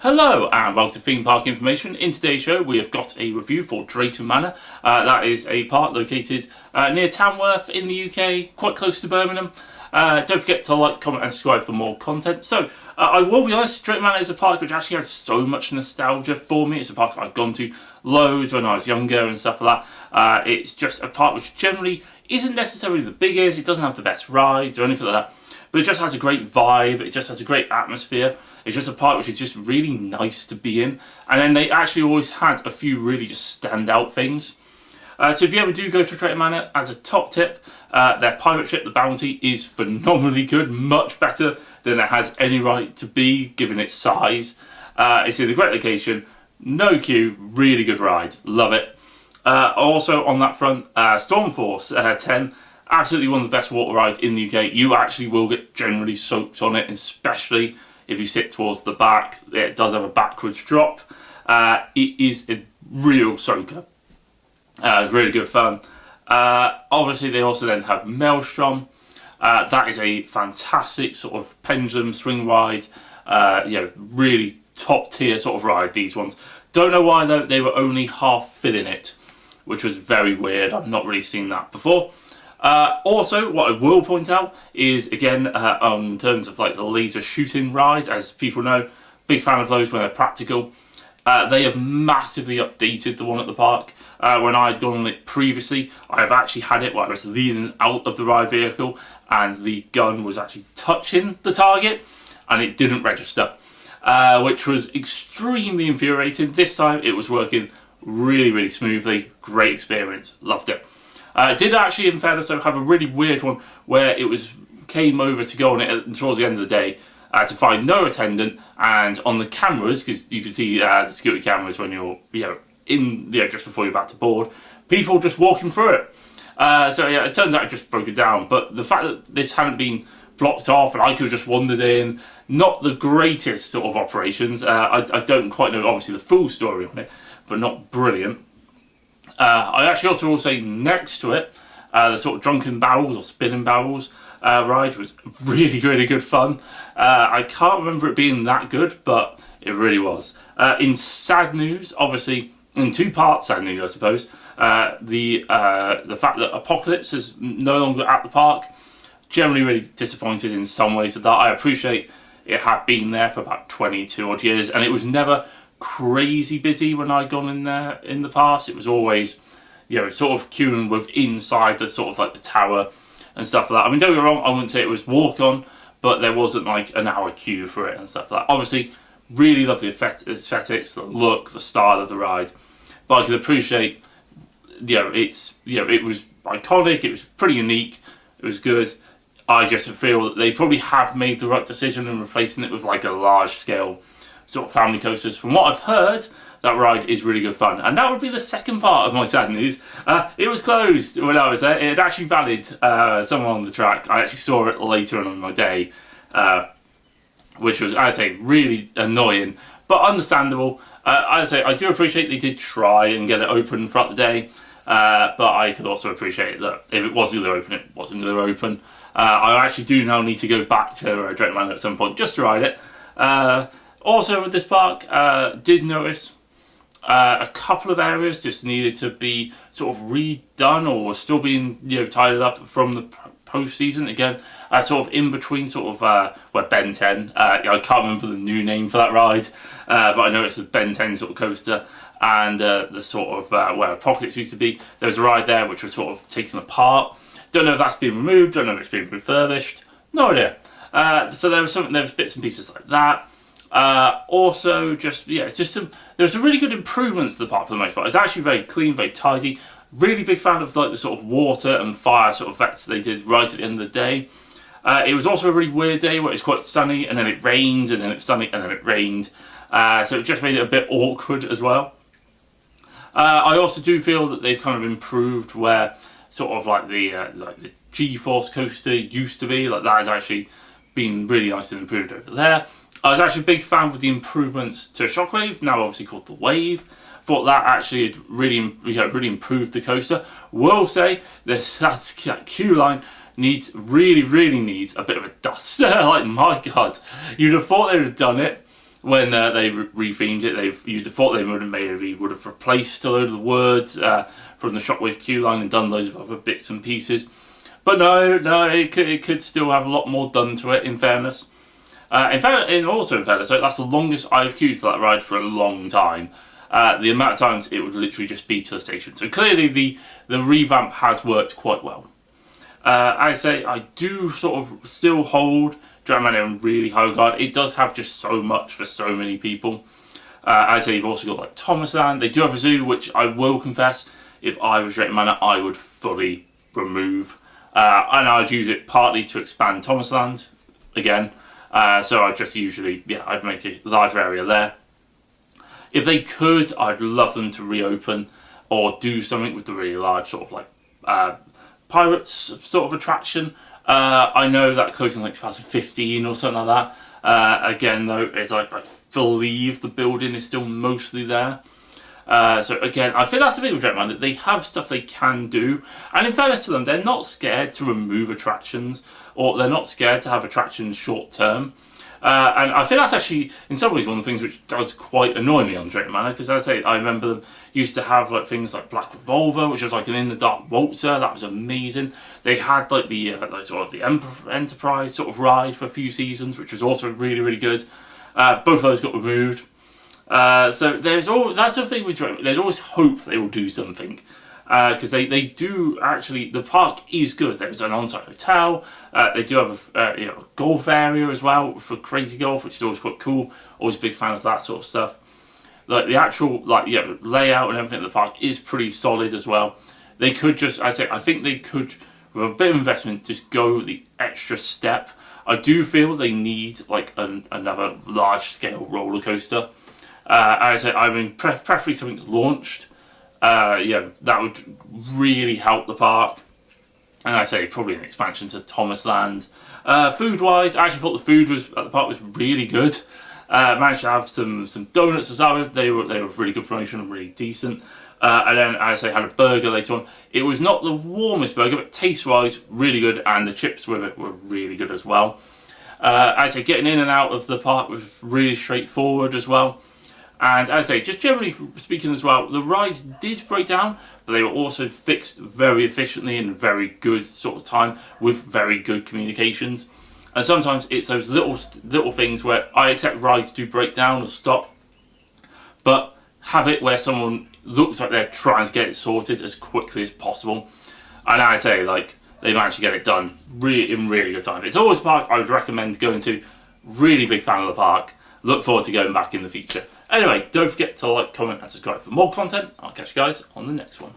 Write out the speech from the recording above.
Hello and welcome to Theme Park Information. In today's show we have got a review for Drayton Manor. That is a park located near Tamworth in the UK, quite close to Birmingham. Don't forget to like, comment and subscribe for more content. So I will be honest, Drayton Manor is a park which actually has so much nostalgia for me. It's a park I've gone to loads when I was younger and stuff like that. It's just a park which generally isn't necessarily the biggest, it doesn't have the best rides or anything like that, but it just has a great vibe, it just has a great atmosphere. It's just a park which is just really nice to be in. And then they actually always had a few really just standout things. So if you ever do go to Drayton Manor, as a top tip, their pirate ship, the Bounty, is phenomenally good, much better than it has any right to be given its size. It's in a great location, no queue, really good ride, love it. Also on that front, Stormforce 10, absolutely one of the best water rides in the UK. You actually will get generally soaked on it, especially if you sit towards the back. It does have a backwards drop. It is a real soaker. Really good fun. Obviously they also then have Maelstrom. That is a fantastic sort of pendulum swing ride. Really top tier sort of ride, these ones. Don't know why though, they were only half filling it, which was very weird. I've not really seen that before. Also, what I will point out is, again, in terms of like the laser shooting rides, as people know, big fan of those when they're practical. They have massively updated the one at the park. When I'd gone on it previously, I've actually had it where I was leaning out of the ride vehicle and the gun was actually touching the target and it didn't register, which was extremely infuriating. This time it was working really, really smoothly. Great experience. Loved it. Did actually, in fairness, have a really weird one where it came over to go on it towards the end of the day to find no attendant, and on the cameras, because you can see the security cameras when you're just before you're about to board, people just walking through it. So yeah, it turns out it just broke it down. But the fact that this hadn't been blocked off and I could have just wandered in, not the greatest sort of operations. I don't quite know obviously the full story on it, but not brilliant. I actually also will say next to it, the sort of drunken barrels or spinning barrels ride was really, really good fun. I can't remember it being that good, but it really was. In sad news, obviously, in two-part sad news, I suppose, the fact that Apocalypse is no longer at the park, generally really disappointed in some ways with that. I appreciate it had been there for about 22 odd years, and it was never crazy busy when I'd gone in there in the past. It was always, sort of queuing with inside the sort of like the tower and stuff like that. I mean, don't get me wrong, I wouldn't say it was walk on, but there wasn't like an hour queue for it and stuff like that. Obviously, really love the aesthetics, the look, the style of the ride. But I can appreciate, it was iconic, it was pretty unique, it was good. I just feel that they probably have made the right decision in replacing it with like a large scale sort of family coasters. From what I've heard, that ride is really good fun. And that would be the second part of my sad news. It was closed when I was there. It had actually valid someone on the track. I actually saw it later on in my day, which was, I'd say, really annoying, but understandable. I'd say I do appreciate they did try and get it open throughout the day, but I could also appreciate that if it was going to open, it wasn't going to open. I actually do now need to go back to Drayton Manor at some point just to ride it. Also with this park, did notice a couple of areas just needed to be sort of redone or were still being tidied up from the post-season. Again, sort of in between sort of where Ben 10, I can't remember the new name for that ride, but I know it's the Ben 10 sort of coaster, and the sort of where Apocalypse used to be. There was a ride there which was sort of taken apart. Don't know if that's been removed, don't know if it's been refurbished, no idea. So there was bits and pieces like that. Also, there's some really good improvements to the park for the most part. It's actually very clean, very tidy. Really big fan of like the sort of water and fire sort of effects that they did right at the end of the day. It was also a really weird day where it was quite sunny and then it rained and then it was sunny and then it rained. So it just made it a bit awkward as well. I also do feel that they've kind of improved where sort of like the G-Force coaster used to be. Like that has actually been really nice and improved over there. I was actually a big fan with the improvements to Shockwave, now obviously called the Wave. Thought that actually had really improved the coaster. Will say that queue line really needs a bit of a dust. Like my god, you'd have thought they would have done it when they rethemed it, you'd have thought they would have replaced a load of the words from the Shockwave queue line and done loads of other bits and pieces. But no, it could still have a lot more done to it, in fairness. In fairness, that's the longest I've queued for that ride for a long time. The amount of times it would literally just be to the station. So clearly the revamp has worked quite well. I say I do sort of still hold Drayton Manor in really high regard. It does have just so much for so many people. I say you've also got like Thomasland. They do have a zoo, which I will confess, if I was Drayton Manor, I would fully remove. And I'd use it partly to expand Thomasland again. So I'd just I'd make a larger area there. If they could, I'd love them to reopen or do something with the really large sort of like Pirates sort of attraction. I know that closed in like 2015 or something like that. Again though, it's like I believe the building is still mostly there. So again, I think that's the thing with Drayton Manor, that they have stuff they can do, and in fairness to them, they're not scared to remove attractions, or they're not scared to have attractions short term. And I think that's actually, in some ways, one of the things which does quite annoy me on Drayton Manor, because as I say, I remember them used to have like things like Black Revolver, which was like an in-the-dark waltzer. That was amazing. They had like the sort of the Enterprise sort of ride for a few seasons, which was also really, really good. Both of those got removed. So that's the thing with Drayton. There's always hope they will do something. Because they do actually, the park is good. There's an on-site hotel. They do have a golf area as well for crazy golf, which is always quite cool. Always a big fan of that sort of stuff. Like the actual layout and everything at the park is pretty solid as well. They could just, I think they could, with a bit of investment, just go the extra step. I do feel they need like another large-scale roller coaster. I mean, preferably something launched. That would really help the park. And I say probably an expansion to Thomasland. Food-wise, I actually thought the food at the park was really good. Managed to have some donuts to start with. They were really good promotion and really decent. And then I had a burger later on. It was not the warmest burger, but taste-wise, really good. And the chips with it were really good as well. Getting in and out of the park was really straightforward as well. And as I say, just generally speaking as well, the rides did break down, but they were also fixed very efficiently in very good sort of time with very good communications. And sometimes it's those little things where I accept rides do break down or stop, but have it where someone looks like they're trying to get it sorted as quickly as possible. And I say, like, they managed to get it done in really good time. It's always a park I would recommend going to. Really big fan of the park. Look forward to going back in the future. Anyway, don't forget to like, comment and subscribe for more content. I'll catch you guys on the next one.